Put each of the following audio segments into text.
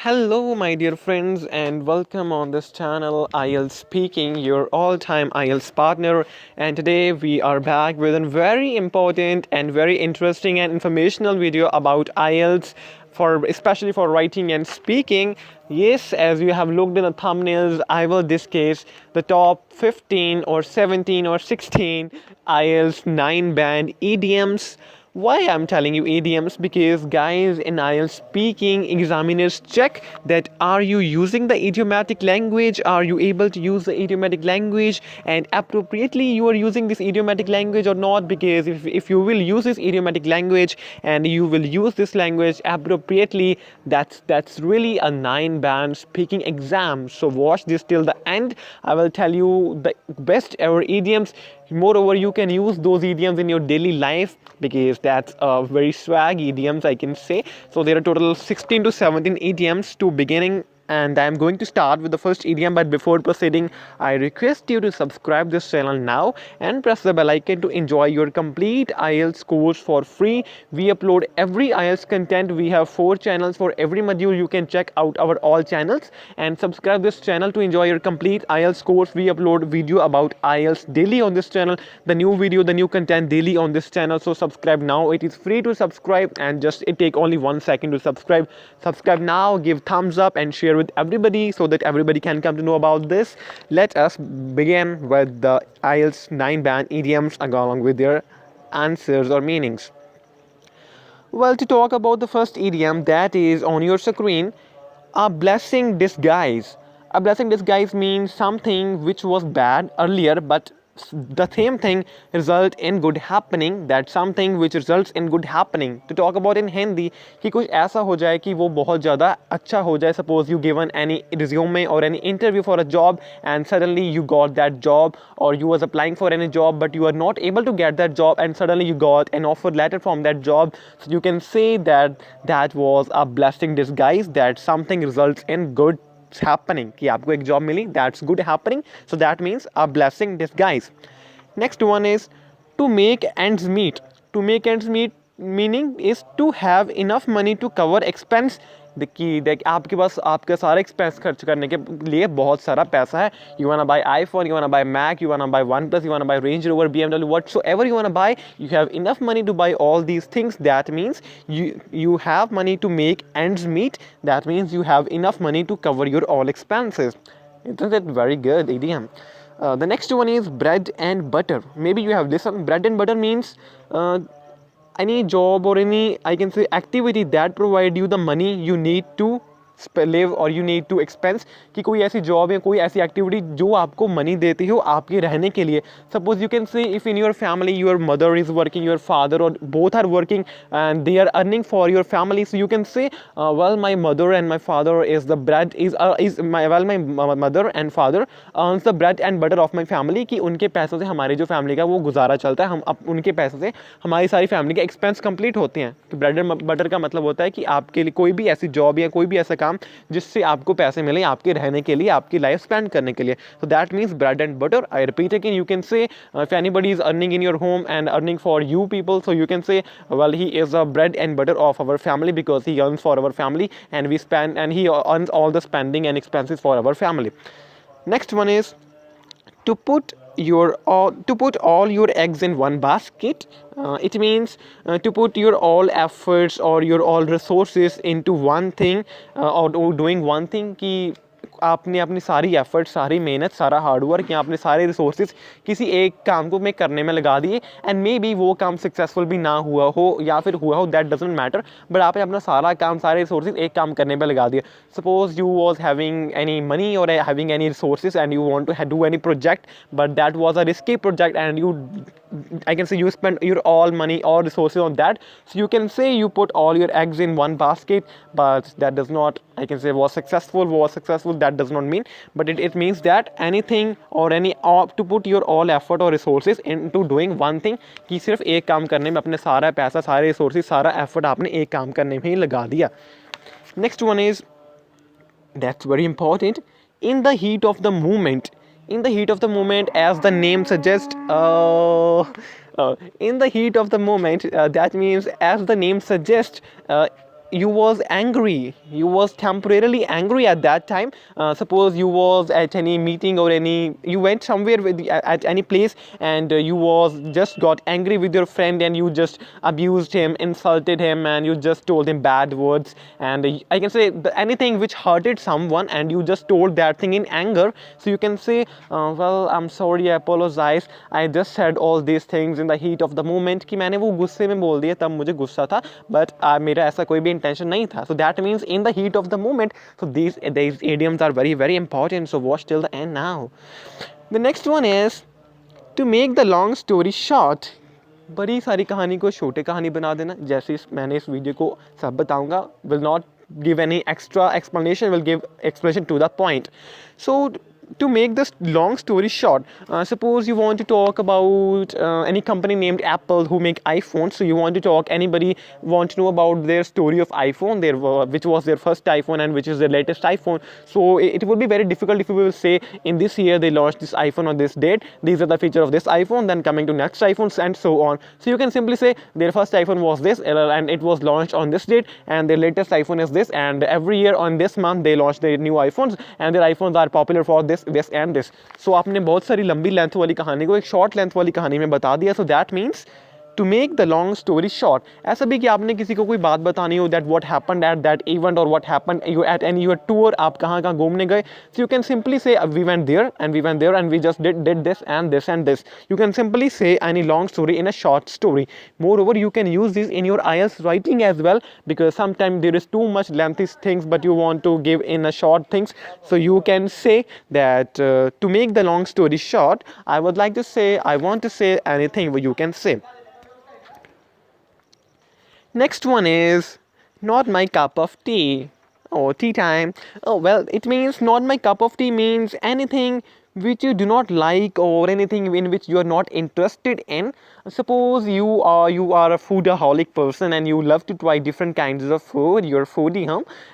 Hello, my dear friends, and welcome on this channel, IELTS Speaking, your all-time IELTS partner. And today we are back with a very important and very interesting and informational video about IELTS, for especially for writing and speaking. Yes, as you have looked in the thumbnails, I will discuss the top 15 or 17 or 16 IELTS 9 band idioms. Why I'm telling you idioms? Because guys, in IELTS speaking, examiners check that are you using the idiomatic language, are you able to use the idiomatic language and appropriately you are using this idiomatic language or not. Because if you will use this idiomatic language and you will use this language appropriately, that's really a 9 band speaking exam. So watch this till the end. I will tell you the best ever idioms. Moreover, you can use those idioms in your daily life because that's a very swag idioms, I can say. So there are total 16 to 17 idioms to beginning, and I'm going to start with the first idiom. But before proceeding, I request you to subscribe this channel now and press the bell icon to enjoy your complete IELTS course for free. We upload every IELTS content. We have 4 channels for every module. You can check out our all channels and subscribe this channel to enjoy your complete IELTS course. We upload video about IELTS daily on this channel, the new video, the new content daily on this channel. So subscribe now. It is free to subscribe, and just it take only 1 second to subscribe now. Give thumbs up and share with everybody so that everybody can come to know about this. Let us begin with the IELTS 9 band idioms along with their answers or meanings. Well, to talk about the first idiom that is on your screen, a blessing disguise. A blessing disguise means something which was bad earlier, but the same thing result in good happening. That something which results in good happening. To talk about in Hindi, कि कुछ ऐसा हो जाए कि वो बहुत ज़्यादा अच्छा हो जाए. Suppose you given any resume or any interview for a job and suddenly you got that job, or you was applying for any job but you are not able to get that job and suddenly you got an offer letter from that job. So you can say that that was a blessing disguise, that something results in good happening. कि आपको एक job milli, that's good happening. So that means a blessing disguise. Next one is to make ends meet. To make ends meet meaning is to have enough money to cover expense. देख आपके पास आपका सारा expense खर्च करने के लिए बहुत सारा पैसा है. You wanna buy iPhone, you wanna buy Mac, you wanna buy OnePlus, you wanna buy Range Rover, BMW, whatsoever you wanna buy, you have enough money to buy all these things. That means you have money to make ends meet. That means you have enough money to cover your all expenses. Isn't it very good idiom? The next one is bread and butter. Maybe you have listened. Bread and butter means any job or any, I can say, activity that provide you the money you need to live or you need to expense. कि कोई ऐसी job है, कोई ऐसी activity जो आपको money देती हो आपके रहने के लिए. Suppose you can say if in your family your mother is working, your father और both are working and they are earning for your family. So you can say well my mother and my father is the bread is my well my mother and father earns the bread and butter of my family. कि उनके पैसों से हमारी जो family का वो गुजारा चलता है. हम उनके पैसों से हमारी सारी फैमिली के एक्सपेंस कंप्लीट होते हैं. तो ब्रेड एंड बटर का मतलब होता है कि आपके लिए कोई भी ऐसी जॉब या कोई भी ऐसा काम जिससे आपको पैसे मिले आपके रहने के लिए, आपकी लाइफ स्पेंड करने के लिए. So that means bread and butter. I repeat again, you can say if anybody is earning in your home and earning for you people, so you can say well he is the bread and butter of our family because he earns for our family and we spend and he earns all the spending and expenses for our family. Next one is to put all your eggs in one basket. It means to put your all efforts or your all resources into one thing or doing one thing. कि आपने अपनी सारी effort, सारी मेहनत, सारा hard work या अपने सारे रिसोर्सेज किसी एक काम को मैं करने में लगा दिए एंड मे बी वो काम सक्सेसफुल भी ना हुआ हो या फिर हुआ हो, दैट डजंट मैटर. बट आपने अपना सारा काम, सारे रिसोर्सेज एक काम करने में लगा दिए. Suppose you was having any money और having any resources and you want to do any project but that was a risky project and you I can say you spend your all money or resources on that. So you can say you put all your eggs in one basket, but that does not, I can say, was successful. That does not mean, but it means that anything or to put your all effort or resources into doing one thing. कि सिर्फ एक काम करने में अपने सारा पैसा, सारे रिसोर्सेज, सारा एफर्ट आपने एक काम करने में ही लगा दिया. Next one is, that's very important, in the heat of the moment. In the heat of the moment, as the name suggests, in the heat of the moment, that means as the name suggests, you was angry, you was temporarily angry at that time. Suppose you was at any meeting or any, you went somewhere with at any place, and you was just got angry with your friend, and you just abused him, insulted him, and you just told him bad words, and I can say anything which hurted someone, and you just told that thing in anger. So you can say, well, I'm sorry, I apologize, I just said all these things in the heat of the moment, कि मैंने वो गुस्से में बोल दिया, तब मुझे गुस्सा था, but मेरा ऐसा कोई भी intention नहीं था. So that means in the heat of the moment. So these idioms are very very important. So watch till the end now. The next one is to make the long story short. बड़ी सारी कहानी को छोटे कहानी बना देना. जैसे मैंने इस वीडियो को सब बताऊंगा, will not give any extra explanation, will give explanation to the point. So to make this long story short, suppose you want to talk about any company named Apple who make iPhones. So you want to talk, anybody want to know about their story of iPhone, their which was their first iPhone and which is their latest iPhone. So it would be very difficult if we will say in this year they launched this iPhone on this date, these are the features of this iPhone, then coming to next iPhones and so on. So you can simply say their first iPhone was this, and it was launched on this date, and their latest iPhone is this, and every year on this month they launch their new iPhones, and their iPhones are popular for this and this. So आपने बहुत सारी लंबी length वाली कहानी को एक short length वाली कहानी में बता दिया. So that means to make the long story short. ऐसा भी कि आपने किसी को कोई बात बतानी हो, that what happened at that event or what happened you at any your tour, आप कहाँ कहाँ घूमने गए. So you can simply say we went there and we just did this and this and this. You can simply say any long story in a short story. Moreover, you can use this in your IELTS writing as well, because sometimes there is too much lengthy things but you want to give in a short things. So you can say that to make the long story short, I want to say anything you can say. Next one is not my cup of tea. Oh, tea time. Oh, well, it means not my cup of tea means anything which you do not like or anything in which you are not interested in. Suppose you are a foodaholic person and you love to try different kinds of food. You're a foodie,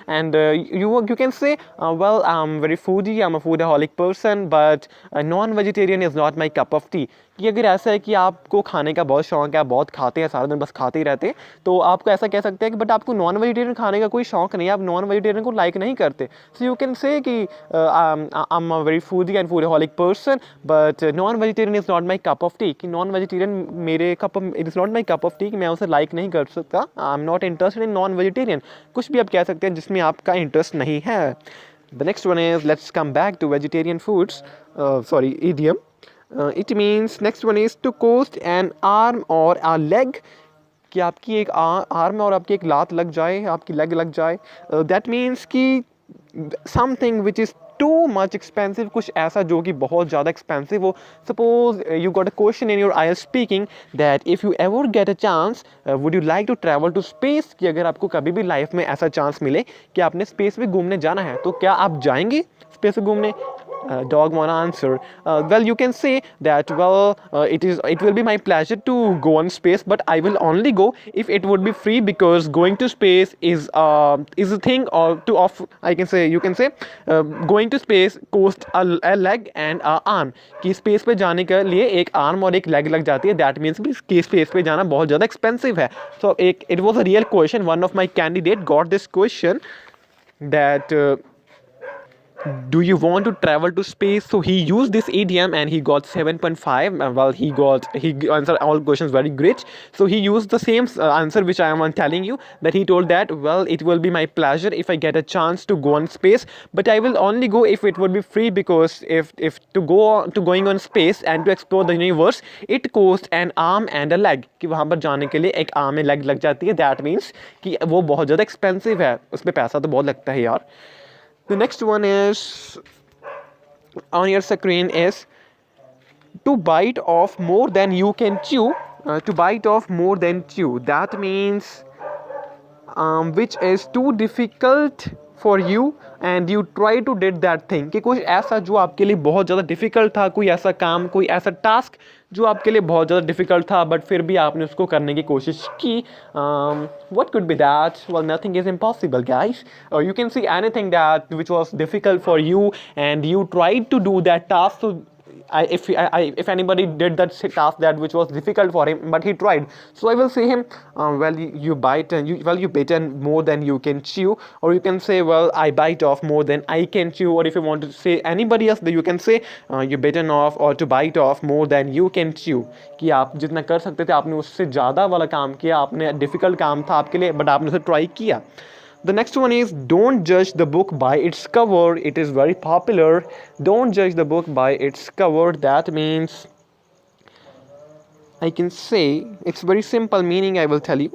and you can say, well, I'm very foodie, I'm a foodaholic person, but non-vegetarian is not my cup of tea. कि अगर ऐसा है कि आपको खाने का बहुत शौक है, आप बहुत खाते हैं, सारा दिन बस खाते ही रहते हैं, तो आपको ऐसा कह सकते हैं कि बट आपको नॉन वेजिटेरियन खाने का कोई शौक नहीं है, आप नॉन वेजिटेरियन को लाइक नहीं करते. सो यू कैन से कि I am a very foodie and foodholic person, but non vegetarian is not my cup of tea. कि नॉन वेजिटेरियन मेरे कप, it is not my cup of tea, कि मैं उसे लाइक नहीं कर सकता. I am not interested in non vegetarian. कुछ भी आप कह सकते हैं जिसमें आपका इंटरेस्ट नहीं है. The next one is let's come back to vegetarian foods. Sorry, idiom. It means next one is to cost an arm or a leg. कि आपकी एक आर्म और आपकी एक लात लग जाए, आपकी लेग लग जाए. That means कि something which is too much expensive, कुछ ऐसा जो कि बहुत ज़्यादा expensive हो. Suppose you got a question in your IELTS speaking that if you ever get a chance, would you like to travel to space. कि अगर आपको कभी भी लाइफ में ऐसा चांस मिले कि आपने स्पेस में घूमने जाना है, तो क्या आप जाएंगे स्पेस में घूमने? Dog wanna answer. Well, you can say that, well, it will be my pleasure to go on space, but I will only go if it would be free, because going to space is a thing, or to off, I can say, you can say going to space cost a leg and a arm. कि space पे जाने के लिए एक arm और एक leg लग जाती है. दैट मीन्स कि स्पेस पे जाना बहुत ज़्यादा एक्सपेंसिव है. So it was a real question. One of my candidate got this question that do you want to travel to space. So he used this idiom and he got 7.5. Well, he answered all questions very great. So he used the same answer which I am telling you, that he told that, well, it will be my pleasure if I get a chance to go on space, but I will only go if it would be free, because if going on space and to explore the universe, it costs an arm and a leg. कि वहाँ पर जाने के लिए एक arm and leg लग जाती है. That means कि वो बहुत ज़्यादा expensive है, उसमें पैसा तो बहुत लगता है यार. The next one is on your screen is to bite off more than you can chew. To bite off more than chew. That means which is too difficult for you and you try to did that thing. कि कुछ ऐसा जो आपके लिए बहुत ज़्यादा difficult था, कोई ऐसा काम, कोई ऐसा task जो आपके लिए बहुत ज़्यादा difficult था, but फिर भी आपने उसको करने की कोशिश की. What could be that? Well, nothing is impossible, guys. You can see anything that which was difficult for you and you tried to do that task. So if anybody did that task that which was difficult for him, but he tried, so I will say him, well, you bite and you bit and more than you can chew, or you can say, well, I bite off more than I can chew, or if you want to say anybody else, you can say you bitten off or to bite off more than you can chew, कि आप जितना कर सकते थे आपने उससे ज़्यादा वाला काम किया, आपने डिफ़िकल्ट काम था आपके लिए बट आपने उसे ट्राई किया. The next one is, don't judge the book by its cover. It is very popular. Don't judge the book by its cover. That means, I can say, it's very simple meaning, I will tell you.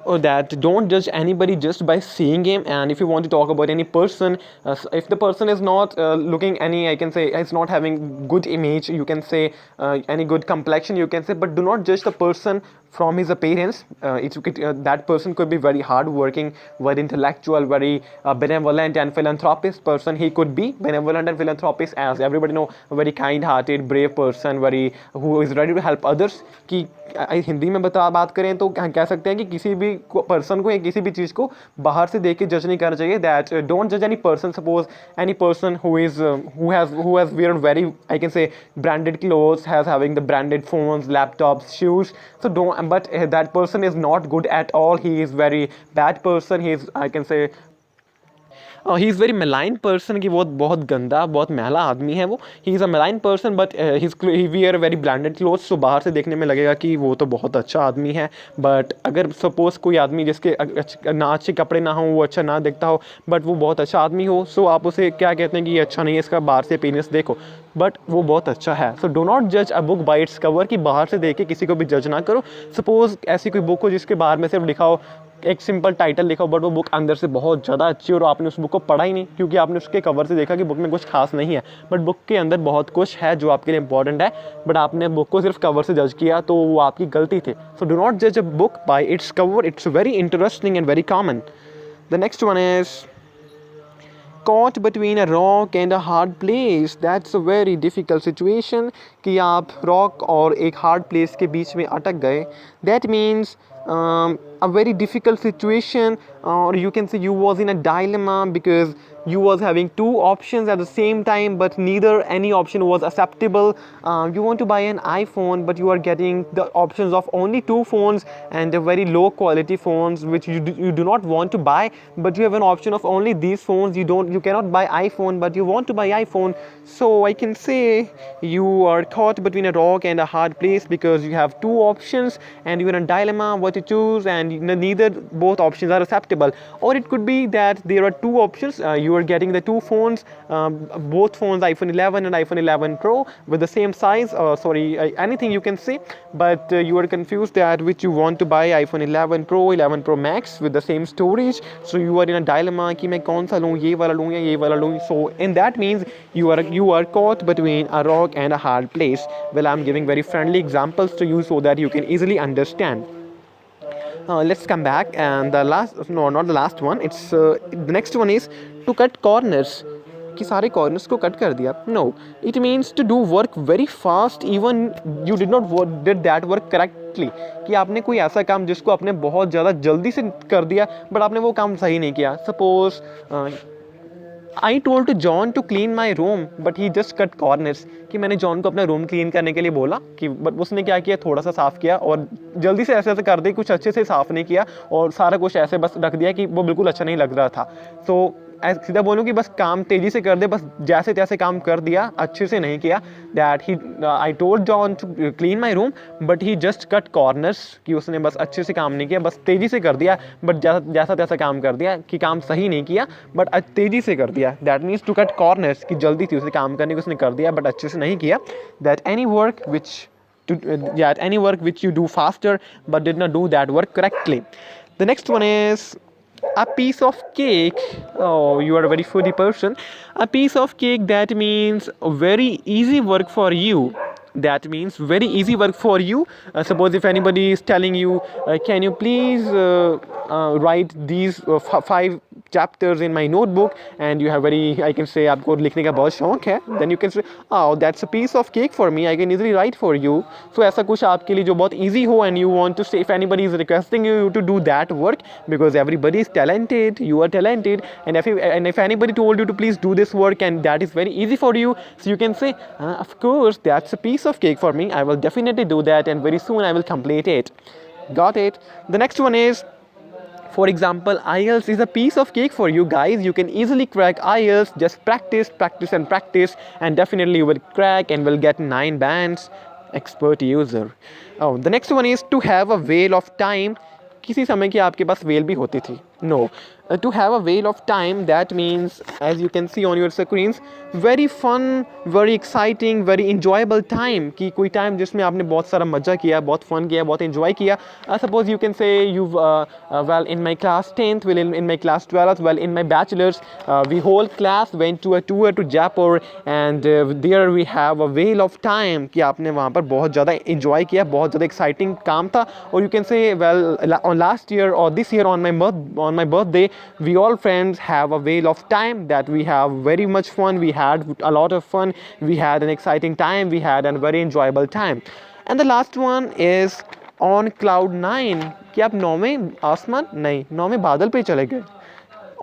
Or that don't judge anybody just by seeing him. And if you want to talk about any person, if the person is not looking any, I can say, is not having good image, you can say any good complexion, you can say, but do not judge the person from his appearance. That person could be very hard working, very intellectual, very benevolent and philanthropist person. He could be benevolent and philanthropist, as everybody know, a very kind hearted, brave person, very who is ready to help others. कि हिंदी में बात करें तो कह सकते हैं कि किसी भी पर्सन को या किसी भी चीज़ को बाहर से देख के जज नहीं करना चाहिए. दैट डोंट जज any person. Suppose any person who has wear very, I can say, branded clothes, has having the branded phones, laptops, shoes, so don't, but that person is not good at all. He is very bad person. He is, I can say, he is very मेलाइन person, कि वो बहुत गंदा, बहुत मैला आदमी है वो. He is a मेलाइन person but he wear very branded clothes. तो बाहर से देखने में लगेगा कि वो तो बहुत अच्छा आदमी है, बट अगर सपोज़ कोई आदमी जिसके ना अच्छे कपड़े ना हो, वो अच्छा ना दिखता हो, बट वो बहुत अच्छा आदमी हो, सो आप उसे क्या कहते हैं कि ये अच्छा नहीं है, इसका बाहर से अपीयरेंस देखो, बट वो बहुत अच्छा है. सो डो नॉट जज a book by its cover, कि बाहर से देख के किसी को भी जज ना करो. सपोज़ ऐसी कोई बुक हो जिसके बाहर में सिर्फ लिखा हो, एक सिंपल टाइटल लिखा हो, बट वो बुक अंदर से बहुत ज़्यादा अच्छी और आपने उस बुक को पढ़ा ही नहीं, क्योंकि आपने उसके कवर से देखा कि बुक में कुछ खास नहीं है, बट बुक के अंदर बहुत कुछ है जो आपके लिए इंपॉर्टेंट है, बट आपने बुक को सिर्फ कवर से जज किया, तो वो आपकी गलती थी. सो डू नॉट जज a book by its cover. It's very interesting and very common. The next one is, caught between a rock and a hard place. That's a very difficult situation, कि आप rock और एक hard place के बीच में अटक गए. That means a very difficult situation, or you can say you was in a dilemma, because you was having two options at the same time, but neither any option was acceptable. You want to buy an iPhone, but you are getting the options of only two phones, and the very low quality phones which you do not want to buy, but you have an option of only these phones. You cannot buy iPhone, but you want to buy iPhone. So I can say you are caught between a rock and a hard place, because you have two options and you're in a dilemma what to choose, and neither both options are acceptable. Or it could be that there are two options. You are getting the two phones, both phones, iPhone 11 and iPhone 11 Pro, with the same size, anything you can say, but you are confused that which you want to buy, iPhone 11 Pro, 11 Pro Max with the same storage. So you are in a dilemma कि मैं कौन सा लूँ, ये वाला लूँ या ये वाला लूँ. So in that means you are caught between a rock and a hard place. Well, I'm giving very friendly examples to you so that you can easily understand. Let's come back, and the last, no, not the last one, it's the next one is to cut corners, कि सारे corners को cut कर दिया. No, it means to do work very fast even you did that work correctly, कि आपने कोई ऐसा काम जिसको आपने बहुत ज़्यादा जल्दी से कर दिया, बट आपने वो काम सही नहीं किया. Suppose I told to John to clean my room, but he just cut corners, कि मैंने जॉन को अपना रूम क्लीन करने के लिए बोला, कि बट उसने क्या किया, थोड़ा सा साफ़ किया और जल्दी से ऐसे कर दे, कुछ अच्छे से साफ़ नहीं किया और सारा कुछ ऐसे बस रख दिया कि वो बिल्कुल अच्छा नहीं लग रहा था. तो सीधा बोलूँ कि बस काम तेज़ी से कर दे, बस जैसे तैसे काम कर दिया, अच्छे से नहीं किया. That I told John to clean my room, but he just cut corners, कि उसने बस अच्छे से काम नहीं किया, बस तेज़ी से कर दिया, बट जैसा तैसा काम कर दिया, कि काम सही नहीं किया बट तेज़ी से कर दिया. That means to cut corners, कि जल्दी थी उसे काम करने की, उसने कर दिया बट अच्छे से नहीं किया. That any work which you do faster but did not do that work correctly. The next one is a piece of cake. Oh, you are a very foodie person. A piece of cake, that means very easy work for you. That means very easy work for you. Suppose if anybody is telling you, can you please write these 5 chapters in my notebook, and you have very, I can say, आपको लिखने का बहुत शौक है, then you can say, oh, that's a piece of cake for me, I can easily write for you. So ऐसा कुछ आपके लिए जो बहुत easy हो, and you want to say, if anybody is requesting you to do that work, because everybody is talented, you are talented, and if anybody told you to please do this work and that is very easy for you, so you can say, of course, that's a piece of cake for me, I will definitely do that, and very soon I will complete it. Got it? The next one is, for example, IELTS is a piece of cake for you guys. You can easily crack IELTS. Just practice, practice and practice, and definitely you will crack and will get 9 bands. Expert user. Oh, the next one is to have a whale of time. किसी समय की आपके पास whale भी होती थी. No. To have a whale of time, that means, as you can see on your screens, very fun, very exciting, very enjoyable time. कि कोई time जिसमें आपने बहुत सारा मज़ा किया, बहुत fun किया, बहुत enjoy किया. Suppose you can say you've well, in my class 10th, well, in my class 12th, well, in my bachelor's, we whole class went to a tour to Jaipur, and there we have a whale of time. कि आपने वहाँ पर बहुत ज़्यादा enjoy किया, बहुत ज़्यादा exciting काम था. Or you can say, well, on last year or this year on my birthday, we all friends have a whale of time that we have very much fun, we had a lot of fun, we had an exciting time, we had a very enjoyable time. And the last one is on cloud 9. कि आप 9वें आसमान नहीं 9वें बादल पे चले गए.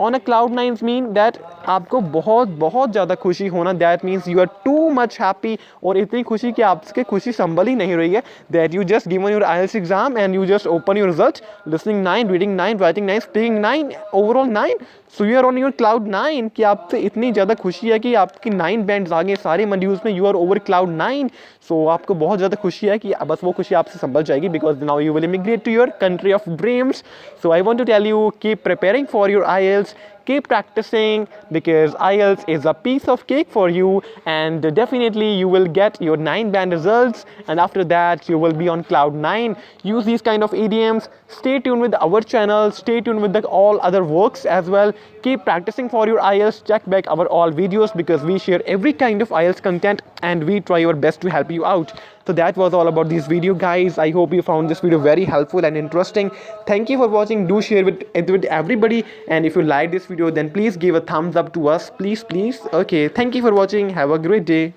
On a cloud 9 mean that आपको बहुत बहुत ज़्यादा खुशी होना. That means you are too much happy, और इतनी खुशी कि आपके खुशी संभल ही नहीं रही है. That you just given your IELTS exam and you just open your result, listening 9, reading 9, writing 9, speaking 9, overall 9. So you are on your cloud 9 कि आपसे इतनी ज़्यादा खुशी है कि आपकी 9 बैंड्स आ गए सारे मॉड्यूल्स में. You are over cloud 9. So आपको बहुत ज़्यादा खुशी है कि बस वो खुशी आपसे संभल जाएगी, because now you will immigrate to your country of dreams. So I want to tell you, keep preparing for your IELTS. Keep practicing, because IELTS is a piece of cake for you, and definitely you will get your 9 band results, and after that you will be on cloud 9. Use these kind of idioms. Stay tuned with our channel, stay tuned with all other works as well. Keep practicing for your IELTS. Check back our all videos, because we share every kind of IELTS content and we try our best to help you out. So that was all about this video, guys. I hope you found this video very helpful and interesting. Thank you for watching. Do share with everybody, and if you like this video, then please give a thumbs up to us, please. Okay, thank you for watching. Have a great day.